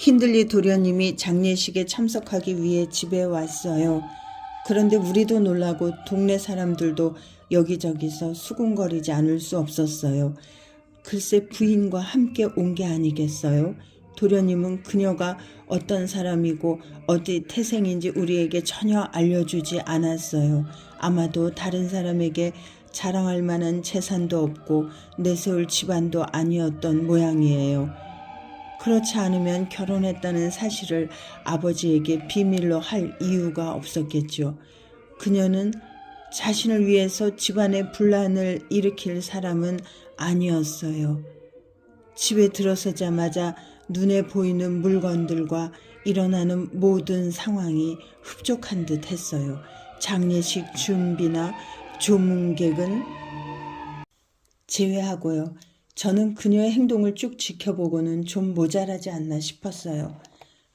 힌들리 도련님이 장례식에 참석하기 위해 집에 왔어요. 그런데 우리도 놀라고 동네 사람들도 여기저기서 수군거리지 않을 수 없었어요. 글쎄 부인과 함께 온 게 아니겠어요? 도련님은 그녀가 어떤 사람이고 어디 태생인지 우리에게 전혀 알려주지 않았어요. 아마도 다른 사람에게 자랑할 만한 재산도 없고 내세울 집안도 아니었던 모양이에요. 그렇지 않으면 결혼했다는 사실을 아버지에게 비밀로 할 이유가 없었겠죠. 그녀는 자신을 위해서 집안의 분란을 일으킬 사람은 아니었어요. 집에 들어서자마자 눈에 보이는 물건들과 일어나는 모든 상황이 흡족한 듯 했어요. 장례식 준비나 조문객은 제외하고요. 저는 그녀의 행동을 쭉 지켜보고는 좀 모자라지 않나 싶었어요.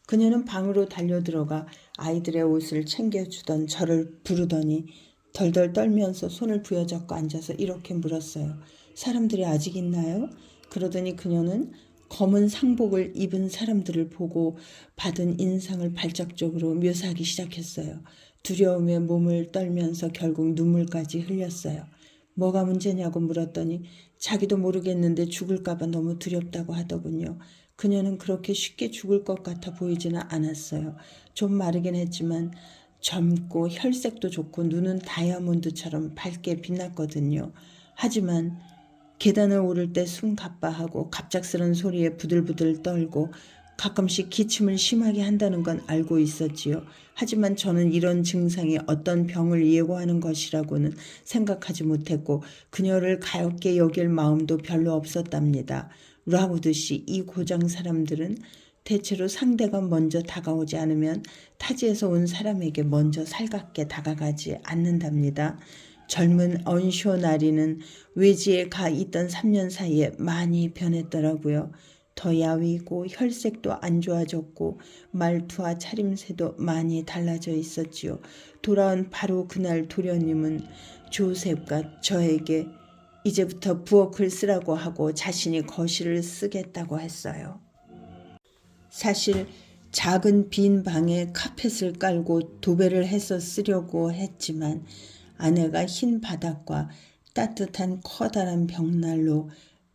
그녀는 방으로 달려들어가 아이들의 옷을 챙겨주던 저를 부르더니 덜덜 떨면서 손을 부여잡고 앉아서 이렇게 물었어요. 사람들이 아직 있나요? 그러더니 그녀는 검은 상복을 입은 사람들을 보고 받은 인상을 발작적으로 묘사하기 시작했어요. 두려움에 몸을 떨면서 결국 눈물까지 흘렸어요. 뭐가 문제냐고 물었더니 자기도 모르겠는데 죽을까봐 너무 두렵다고 하더군요. 그녀는 그렇게 쉽게 죽을 것 같아 보이지는 않았어요. 좀 마르긴 했지만 젊고 혈색도 좋고 눈은 다이아몬드처럼 밝게 빛났거든요. 하지만 계단을 오를 때 숨 가빠하고 갑작스런 소리에 부들부들 떨고 가끔씩 기침을 심하게 한다는 건 알고 있었지요. 하지만 저는 이런 증상이 어떤 병을 예고하는 것이라고는 생각하지 못했고 그녀를 가엾게 여길 마음도 별로 없었답니다. 라우드 씨, 이 고장 사람들은 대체로 상대가 먼저 다가오지 않으면 타지에서 온 사람에게 먼저 살갑게 다가가지 않는답니다. 젊은 언쇼나리는 외지에 가 있던 3년 사이에 많이 변했더라고요. 더 야위고 혈색도 안 좋아졌고 말투와 차림새도 많이 달라져 있었지요. 돌아온 바로 그날 도련님은 조셉과 저에게 이제부터 부엌을 쓰라고 하고 자신이 거실을 쓰겠다고 했어요. 사실 작은 빈 방에 카펫을 깔고 도배를 해서 쓰려고 했지만 아내가 흰 바닥과 따뜻한 커다란 벽난로,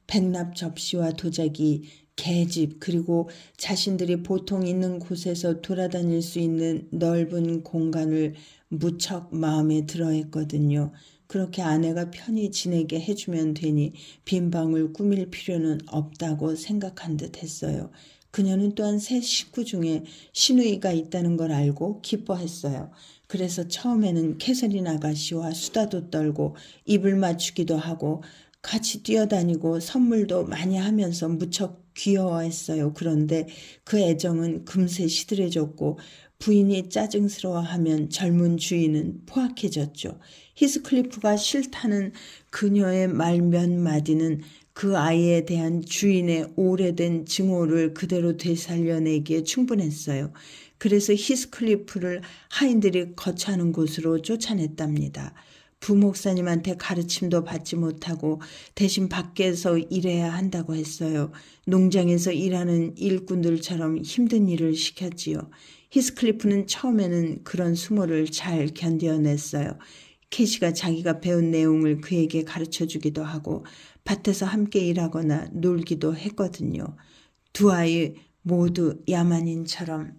백납 접시와 도자기, 계집 그리고 자신들이 보통 있는 곳에서 돌아다닐 수 있는 넓은 공간을 무척 마음에 들어했거든요. 그렇게 아내가 편히 지내게 해주면 되니 빈 방을 꾸밀 필요는 없다고 생각한 듯 했어요. 그녀는 또한 새 식구 중에 시누이가 있다는 걸 알고 기뻐했어요. 그래서 처음에는 캐서린 아가씨와 수다도 떨고 입을 맞추기도 하고 같이 뛰어다니고 선물도 많이 하면서 무척 귀여워했어요. 그런데 그 애정은 금세 시들해졌고 부인이 짜증스러워하면 젊은 주인은 포악해졌죠. 히스클리프가 싫다는 그녀의 말 몇 마디는 그 아이에 대한 주인의 오래된 증오를 그대로 되살려내기에 충분했어요. 그래서 히스클리프를 하인들이 거처하는 곳으로 쫓아냈답니다. 부목사님한테 가르침도 받지 못하고 대신 밖에서 일해야 한다고 했어요. 농장에서 일하는 일꾼들처럼 힘든 일을 시켰지요. 히스클리프는 처음에는 그런 수모를 잘 견뎌냈어요. 캐시가 자기가 배운 내용을 그에게 가르쳐주기도 하고 밭에서 함께 일하거나 놀기도 했거든요. 두 아이 모두 야만인처럼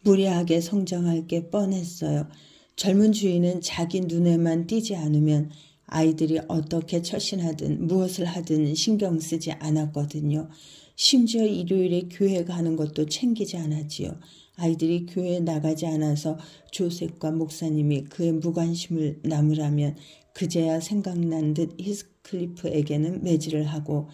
무례하게 성장할 게 뻔했어요. 젊은 주인은 자기 눈에만 띄지 않으면 아이들이 어떻게 처신하든 무엇을 하든 신경 쓰지 않았거든요. 심지어 일요일에 교회 가는 것도 챙기지 않았지요. 아이들이 교회에 나가지 않아서 조셉과 목사님이 그의 무관심을 나무라면 그제야 생각난 듯 히스클리프에게는 매질을 하고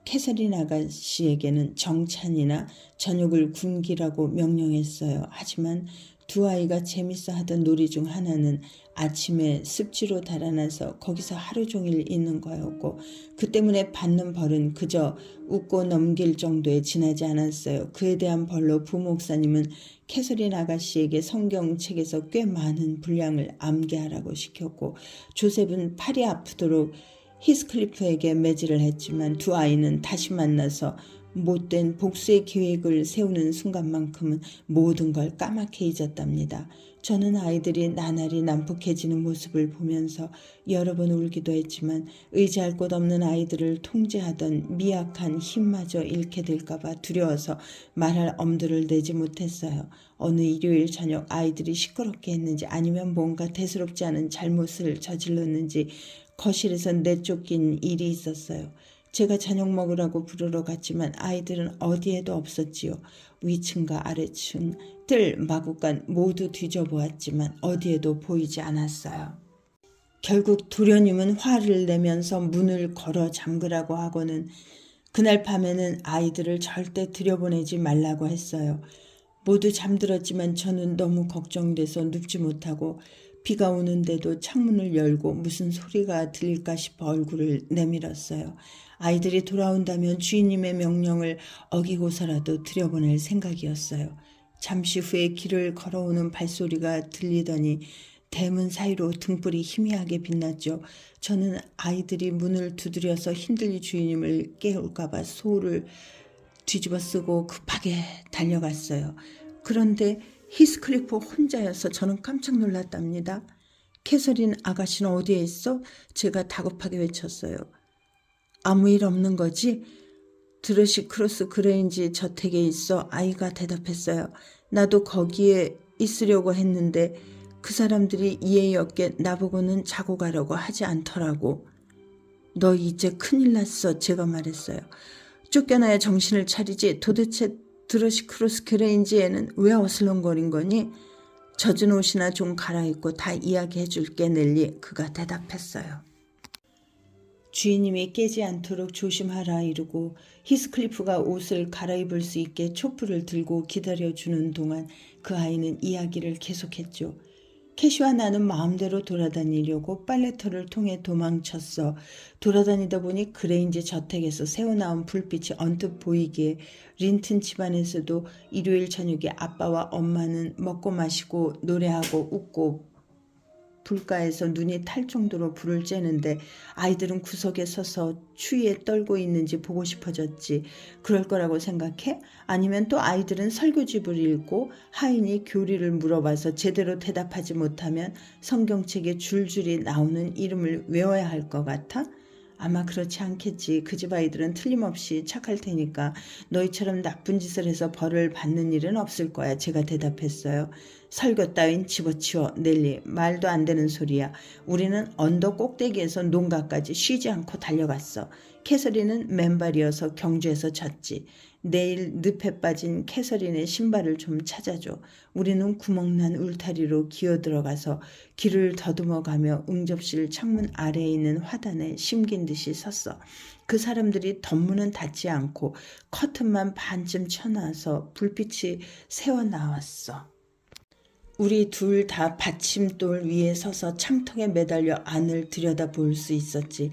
캐서린 아가씨에게는 정찬이나 저녁을 굶기라고 명령했어요. 하지만 두 아이가 재밌어 하던 놀이 중 하나는 아침에 습지로 달아나서 거기서 하루 종일 있는 거였고 그 때문에 받는 벌은 그저 웃고 넘길 정도에 지나지 않았어요. 그에 대한 벌로 부목사님은 캐서린 아가씨에게 성경책에서 꽤 많은 분량을 암기하라고 시켰고 조셉은 팔이 아프도록 히스클리프에게 매질을 했지만 두 아이는 다시 만나서 못된 복수의 계획을 세우는 순간만큼은 모든 걸 까맣게 잊었답니다. 저는 아이들이 나날이 난폭해지는 모습을 보면서 여러 번 울기도 했지만 의지할 곳 없는 아이들을 통제하던 미약한 힘마저 잃게 될까봐 두려워서 말할 엄두를 내지 못했어요. 어느 일요일 저녁 아이들이 시끄럽게 했는지 아니면 뭔가 대수롭지 않은 잘못을 저질렀는지 거실에서 내쫓긴 일이 있었어요. 제가 저녁 먹으라고 부르러 갔지만 아이들은 어디에도 없었지요. 위층과 아래층, 뜰, 마구간 모두 뒤져보았지만 어디에도 보이지 않았어요. 결국 도련님은 화를 내면서 문을 걸어 잠그라고 하고는 그날 밤에는 아이들을 절대 들여보내지 말라고 했어요. 모두 잠들었지만 저는 너무 걱정돼서 눕지 못하고 비가 오는데도 창문을 열고 무슨 소리가 들릴까 싶어 얼굴을 내밀었어요. 아이들이 돌아온다면 주인님의 명령을 어기고서라도 들여보낼 생각이었어요. 잠시 후에 길을 걸어오는 발소리가 들리더니 대문 사이로 등불이 희미하게 빛났죠. 저는 아이들이 문을 두드려서 힘들게 주인님을 깨울까봐 소를 뒤집어 쓰고 급하게 달려갔어요. 그런데 히스클리프 혼자여서 저는 깜짝 놀랐답니다. 캐서린 아가씨는 어디에 있어? 제가 다급하게 외쳤어요. 아무 일 없는 거지? 드러시 크로스 그레인지 저택에 있어. 아이가 대답했어요. 나도 거기에 있으려고 했는데 그 사람들이 이해 없게 나보고는 자고 가려고 하지 않더라고. 너 이제 큰일 났어. 제가 말했어요. 쫓겨나야 정신을 차리지. 도대체 드러시 크로스 그레인지에는 왜 어슬렁거린 거니? 젖은 옷이나 좀 갈아입고 다 이야기해 줄게 넬리. 그가 대답했어요. 주인님이 깨지 않도록 조심하라 이르고 히스클리프가 옷을 갈아입을 수 있게 촛불을 들고 기다려주는 동안 그 아이는 이야기를 계속했죠. 캐시와 나는 마음대로 돌아다니려고 빨래터를 통해 도망쳤어. 돌아다니다 보니 그레인지 저택에서 새어나온 불빛이 언뜻 보이기에 린튼 집안에서도 일요일 저녁에 아빠와 엄마는 먹고 마시고 노래하고 웃고 불가에서 눈이 탈 정도로 불을 쬐는데 아이들은 구석에 서서 추위에 떨고 있는지 보고 싶어졌지. 그럴 거라고 생각해? 아니면 또 아이들은 설교집을 읽고 하인이 교리를 물어봐서 제대로 대답하지 못하면 성경책에 줄줄이 나오는 이름을 외워야 할 것 같아? 아마 그렇지 않겠지. 그 집 아이들은 틀림없이 착할 테니까 너희처럼 나쁜 짓을 해서 벌을 받는 일은 없을 거야. 제가 대답했어요. 설교 따윈 집어치워 넬리. 말도 안 되는 소리야. 우리는 언덕 꼭대기에서 농가까지 쉬지 않고 달려갔어. 캐서린은 맨발이어서 경주에서 졌지. 내일 늪에 빠진 캐서린의 신발을 좀 찾아줘. 우리는 구멍난 울타리로 기어들어가서 길을 더듬어가며 응접실 창문 아래에 있는 화단에 심긴 듯이 섰어. 그 사람들이 덧문은 닫지 않고 커튼만 반쯤 쳐놔서 불빛이 새어나왔어. 우리 둘 다 받침돌 위에 서서 창턱에 매달려 안을 들여다볼 수 있었지.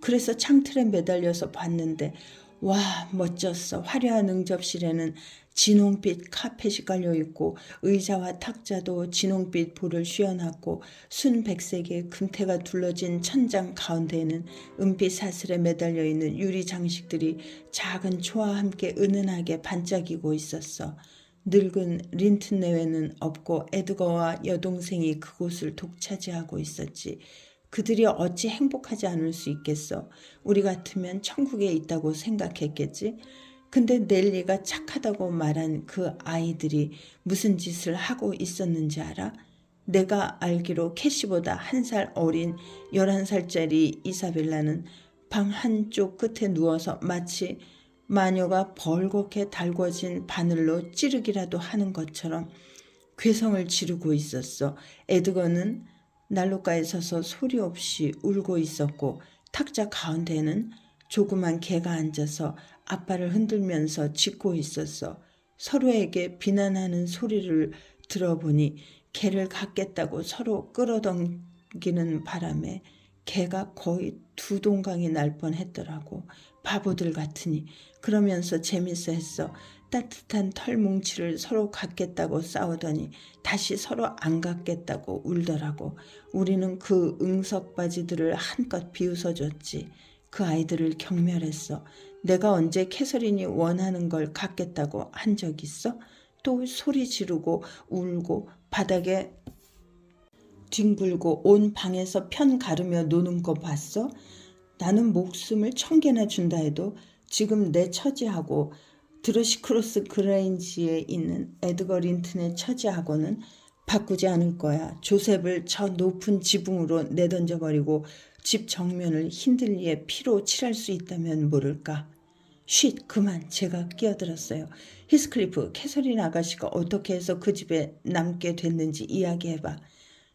그래서 창틀에 매달려서 봤는데 와, 멋졌어. 화려한 응접실에는 진홍빛 카펫이 깔려있고 의자와 탁자도 진홍빛 볼을 씌워놨고 순백색의 금태가 둘러진 천장 가운데에는 은빛 사슬에 매달려있는 유리 장식들이 작은 초와 함께 은은하게 반짝이고 있었어. 늙은 린튼 내외는 없고 에드거와 여동생이 그곳을 독차지하고 있었지. 그들이 어찌 행복하지 않을 수 있겠어. 우리 같으면 천국에 있다고 생각했겠지. 근데 넬리가 착하다고 말한 그 아이들이 무슨 짓을 하고 있었는지 알아? 내가 알기로 캐시보다 1살 어린 11살짜리 이사벨라는 방 한쪽 끝에 누워서 마치 마녀가 벌겋게 달궈진 바늘로 찌르기라도 하는 것처럼 괴성을 지르고 있었어. 에드거는 난로가에 서서 소리 없이 울고 있었고 탁자 가운데는 조그만 개가 앉아서 아빠를 흔들면서 짖고 있었어. 서로에게 비난하는 소리를 들어보니 개를 갖겠다고 서로 끌어당기는 바람에 개가 거의 2동강이 날 뻔했더라고. 바보들 같으니. 그러면서 재밌어 했어. 따뜻한 털 뭉치를 서로 갖겠다고 싸우더니 다시 서로 안 갖겠다고 울더라고. 우리는 그 응석바지들을 한껏 비웃어줬지. 그 아이들을 경멸했어. 내가 언제 캐서린이 원하는 걸 갖겠다고 한 적 있어? 또 소리 지르고 울고 바닥에 뒹굴고 온 방에서 편 가르며 노는 거 봤어? 나는 목숨을 1000개나 준다 해도 지금 내 처지하고 드러시크로스 그레인지에 있는 에드거 린튼의 처지하고는 바꾸지 않을 거야. 조셉을 저 높은 지붕으로 내던져버리고 집 정면을 힌들리에 피로 칠할 수 있다면 모를까. 쉿, 그만. 제가 끼어들었어요. 히스클리프, 캐서린 아가씨가 어떻게 해서 그 집에 남게 됐는지 이야기해봐.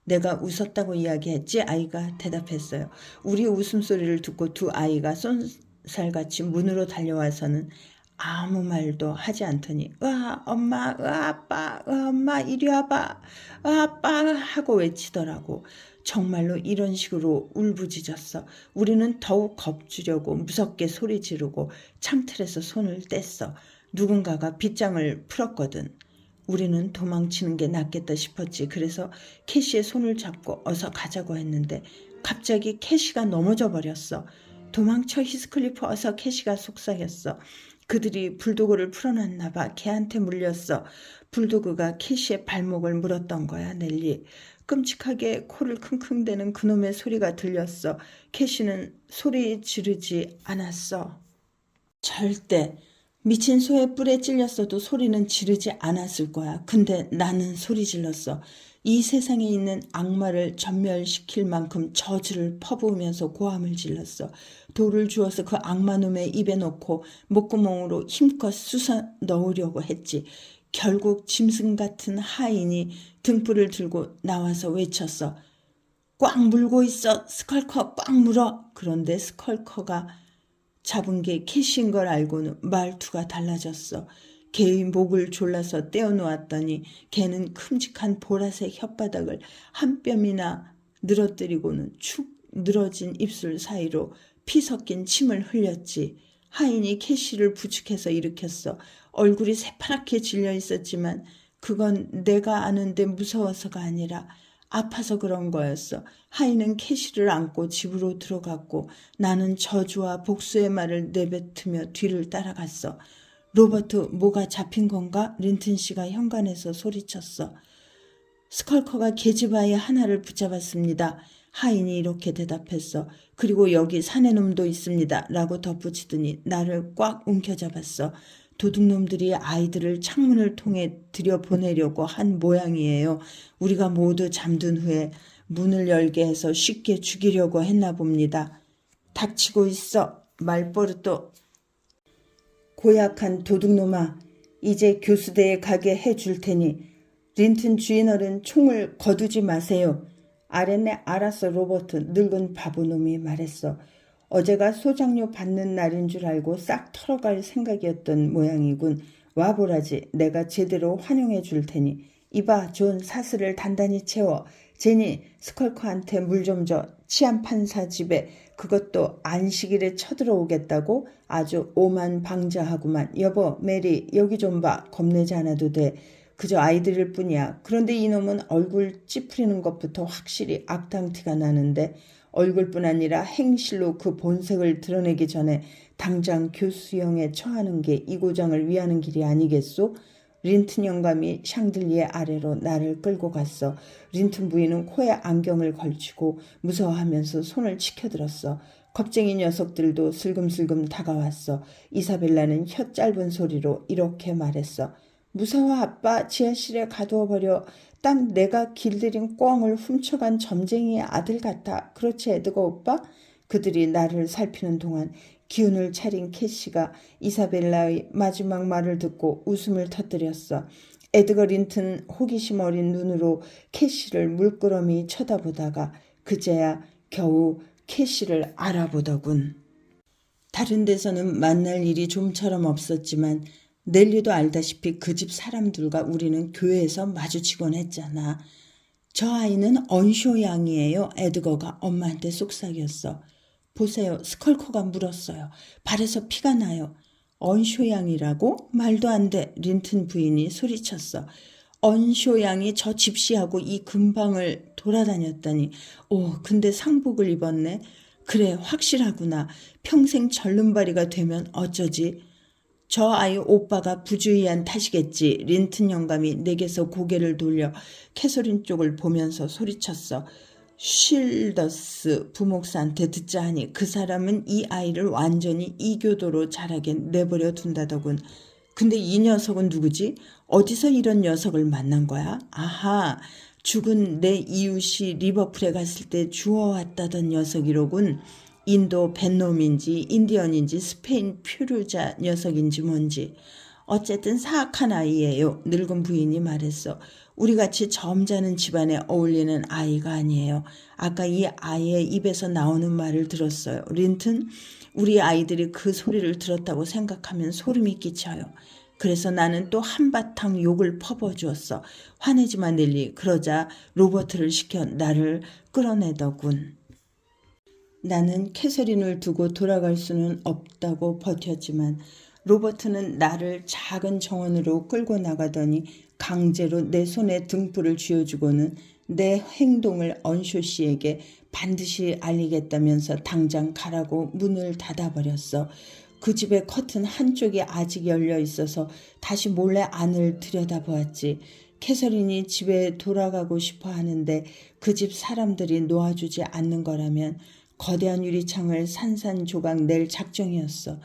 내가 웃었다고 이야기했지? 아이가 대답했어요. 우리 웃음소리를 듣고 두 아이가 쏜살같이 문으로 달려와서는 아무 말도 하지 않더니 으아 엄마, 으아 아빠, 으아 엄마 이리 와봐, 으아 아빠 하고 외치더라고. 정말로 이런 식으로 울부짖었어. 우리는 더욱 겁주려고 무섭게 소리 지르고 창틀에서 손을 뗐어. 누군가가 빗장을 풀었거든. 우리는 도망치는 게 낫겠다 싶었지. 그래서 캐시의 손을 잡고 어서 가자고 했는데 갑자기 캐시가 넘어져 버렸어. 도망쳐 히스클리프, 어서. 캐시가 속삭였어. 그들이 불도그를 풀어놨나 봐. 걔한테 물렸어. 불도그가 캐시의 발목을 물었던 거야. 넬리. 끔찍하게 코를 킁킁대는 그놈의 소리가 들렸어. 캐시는 소리 지르지 않았어. 절대. 미친 소의 뿔에 찔렸어도 소리는 지르지 않았을 거야. 근데 나는 소리 질렀어. 이 세상에 있는 악마를 전멸시킬 만큼 저주를 퍼부으면서 고함을 질렀어. 돌을 주워서 그 악마놈의 입에 넣고 목구멍으로 힘껏 쑤서 넣으려고 했지. 결국 짐승 같은 하인이 등불을 들고 나와서 외쳤어. 꽉 물고 있어. 스컬커 꽉 물어. 그런데 스컬커가 잡은 게 캐시인 걸 알고는 말투가 달라졌어. 개의 목을 졸라서 떼어놓았더니 개는 큼직한 보라색 혓바닥을 한 뼘이나 늘어뜨리고는 축 늘어진 입술 사이로 피 섞인 침을 흘렸지. 하인이 캐시를 부축해서 일으켰어. 얼굴이 새파랗게 질려 있었지만 그건 내가 아는데 무서워서가 아니라 아파서 그런 거였어. 하인은 캐시를 안고 집으로 들어갔고 나는 저주와 복수의 말을 내뱉으며 뒤를 따라갔어. 로버트, 뭐가 잡힌 건가? 린튼 씨가 현관에서 소리쳤어. 스컬커가 계집아이 하나를 붙잡았습니다. 하인이 이렇게 대답했어. 그리고 여기 사내놈도 있습니다. 라고 덧붙이더니 나를 꽉 움켜잡았어. 도둑놈들이 아이들을 창문을 통해 들여보내려고 한 모양이에요. 우리가 모두 잠든 후에 문을 열게 해서 쉽게 죽이려고 했나 봅니다. 닥치고 있어. 말버릇도 고약한 도둑놈아. 이제 교수대에 가게 해줄 테니 린튼 주인어른 총을 거두지 마세요. 알았네. 알았어 로버트. 늙은 바보놈이 말했어. 어제가 소장료 받는 날인 줄 알고 싹 털어갈 생각이었던 모양이군. 와보라지. 내가 제대로 환영해 줄 테니. 이봐 존, 사슬을 단단히 채워. 제니, 스컬커한테 물 좀 줘. 치안 판사 집에 그것도 안식일에 쳐들어오겠다고? 아주 오만방자하구만. 여보, 메리, 여기 좀 봐. 겁내지 않아도 돼. 그저 아이들일 뿐이야. 그런데 이놈은 얼굴 찌푸리는 것부터 확실히 악당티가 나는데 얼굴뿐 아니라 행실로 그 본색을 드러내기 전에 당장 교수형에 처하는 게 이 고장을 위하는 길이 아니겠소? 린튼 영감이 샹들리에 아래로 나를 끌고 갔어. 린튼 부인은 코에 안경을 걸치고 무서워하면서 손을 치켜들었어. 겁쟁이 녀석들도 슬금슬금 다가왔어. 이사벨라는 혀 짧은 소리로 이렇게 말했어. 무서워 아빠, 지하실에 가두어버려. 딱 내가 길들인 꿩을 훔쳐간 점쟁이의 아들 같아. 그렇지 에드거 오빠? 그들이 나를 살피는 동안 기운을 차린 캐시가 이사벨라의 마지막 말을 듣고 웃음을 터뜨렸어. 에드거 린튼 호기심 어린 눈으로 캐시를 물끄러미 쳐다보다가 그제야 겨우 캐시를 알아보더군. 다른 데서는 만날 일이 좀처럼 없었지만 넬리도 알다시피 그 집 사람들과 우리는 교회에서 마주치곤 했잖아. 저 아이는 언쇼 양이에요. 에드거가 엄마한테 속삭였어. 보세요. 스컬커가 물었어요. 발에서 피가 나요. 언쇼 양이라고? 말도 안 돼. 린튼 부인이 소리쳤어. 언쇼 양이 저 집시하고 이 근방을 돌아다녔다니. 오, 근데 상복을 입었네. 그래, 확실하구나. 평생 절름발이가 되면 어쩌지? 저 아이 오빠가 부주의한 탓이겠지. 린튼 영감이 내게서 고개를 돌려 캐서린 쪽을 보면서 소리쳤어. 쉴더스 부목사한테 듣자 하니 그 사람은 이 아이를 완전히 이교도로 자라게 내버려 둔다더군. 근데 이 녀석은 누구지? 어디서 이런 녀석을 만난 거야? 아하, 죽은 내 이웃이 리버풀에 갔을 때 주워왔다던 녀석이로군. 인도 벤놈인지 인디언인지 스페인 퓨르자 녀석인지 뭔지. 어쨌든 사악한 아이예요. 늙은 부인이 말했어. 우리같이 점잖은 집안에 어울리는 아이가 아니에요. 아까 이 아이의 입에서 나오는 말을 들었어요. 린튼, 우리 아이들이 그 소리를 들었다고 생각하면 소름이 끼쳐요. 그래서 나는 또 한바탕 욕을 퍼부어주었어. 화내지마 넬리. 그러자 로버트를 시켜 나를 끌어내더군. 나는 캐서린을 두고 돌아갈 수는 없다고 버텼지만 로버트는 나를 작은 정원으로 끌고 나가더니 강제로 내 손에 등불을 쥐어주고는 내 행동을 언쇼 씨에게 반드시 알리겠다면서 당장 가라고 문을 닫아버렸어. 그 집의 커튼 한쪽이 아직 열려 있어서 다시 몰래 안을 들여다보았지. 캐서린이 집에 돌아가고 싶어 하는데 그 집 사람들이 놓아주지 않는 거라면 거대한 유리창을 산산조각 낼 작정이었어.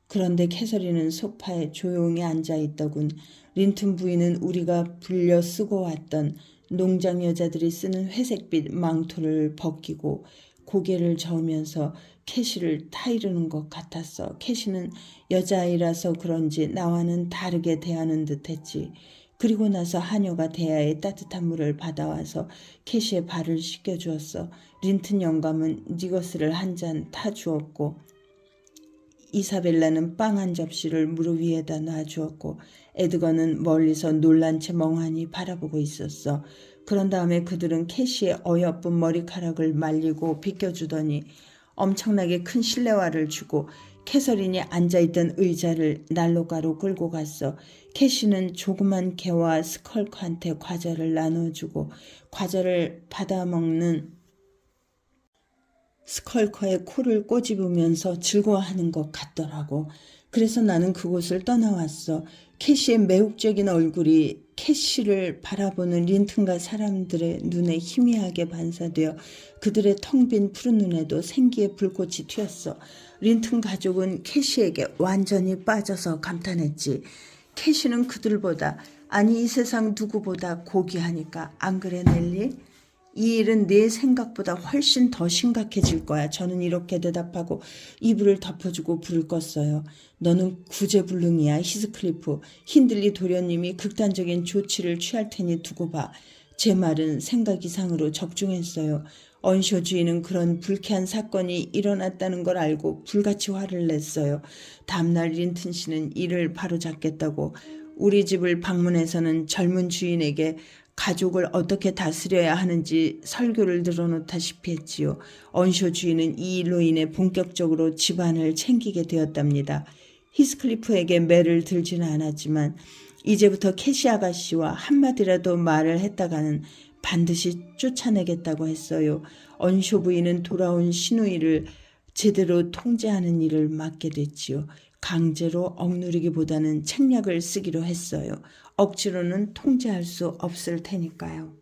그런데 캐서린은 소파에 조용히 앉아있더군. 린튼 부인은 우리가 불려 쓰고 왔던 농장 여자들이 쓰는 회색빛 망토를 벗기고 고개를 저으면서 캐시를 타이르는 것 같았어. 캐시는 여자아이라서 그런지 나와는 다르게 대하는 듯했지. 그리고 나서 하녀가 대야에 따뜻한 물을 받아와서 캐시의 발을 씻겨주었어. 린튼 영감은 니거스를 한 잔 타주었고 이사벨라는 빵 한 접시를 무릎 위에다 놔주었고 에드거는 멀리서 놀란 채 멍하니 바라보고 있었어. 그런 다음에 그들은 캐시의 어여쁜 머리카락을 말리고 빗겨주더니 엄청나게 큰 실내화를 주고 캐서린이 앉아있던 의자를 난로가로 끌고 갔어. 캐시는 조그만 개와 스컬크한테 과자를 나눠주고 과자를 받아먹는 스컬커의 코를 꼬집으면서 즐거워하는 것 같더라고. 그래서 나는 그곳을 떠나왔어. 캐시의 매혹적인 얼굴이 캐시를 바라보는 린튼과 사람들의 눈에 희미하게 반사되어 그들의 텅 빈 푸른 눈에도 생기의 불꽃이 튀었어. 린튼 가족은 캐시에게 완전히 빠져서 감탄했지. 캐시는 그들보다, 아니 이 세상 누구보다 고귀하니까. 안 그래 넬리? 이 일은 내 생각보다 훨씬 더 심각해질 거야. 저는 이렇게 대답하고 이불을 덮어주고 불을 껐어요. 너는 구제불능이야, 히스클리프. 힌들리 도련님이 극단적인 조치를 취할 테니 두고 봐. 제 말은 생각 이상으로 적중했어요. 언쇼 주인은 그런 불쾌한 사건이 일어났다는 걸 알고 불같이 화를 냈어요. 다음날 린튼 씨는 이를 바로잡겠다고 우리 집을 방문해서는 젊은 주인에게 가족을 어떻게 다스려야 하는지 설교를 들어놓다시피 했지요. 언쇼 주인은 이 일로 인해 본격적으로 집안을 챙기게 되었답니다. 히스클리프에게 매를 들지는 않았지만 이제부터 캐시 아가씨와 한마디라도 말을 했다가는 반드시 쫓아내겠다고 했어요. 언쇼 부인은 돌아온 시누이를 제대로 통제하는 일을 맡게 됐지요. 강제로 억누르기보다는 책략을 쓰기로 했어요. 억지로는 통제할 수 없을 테니까요.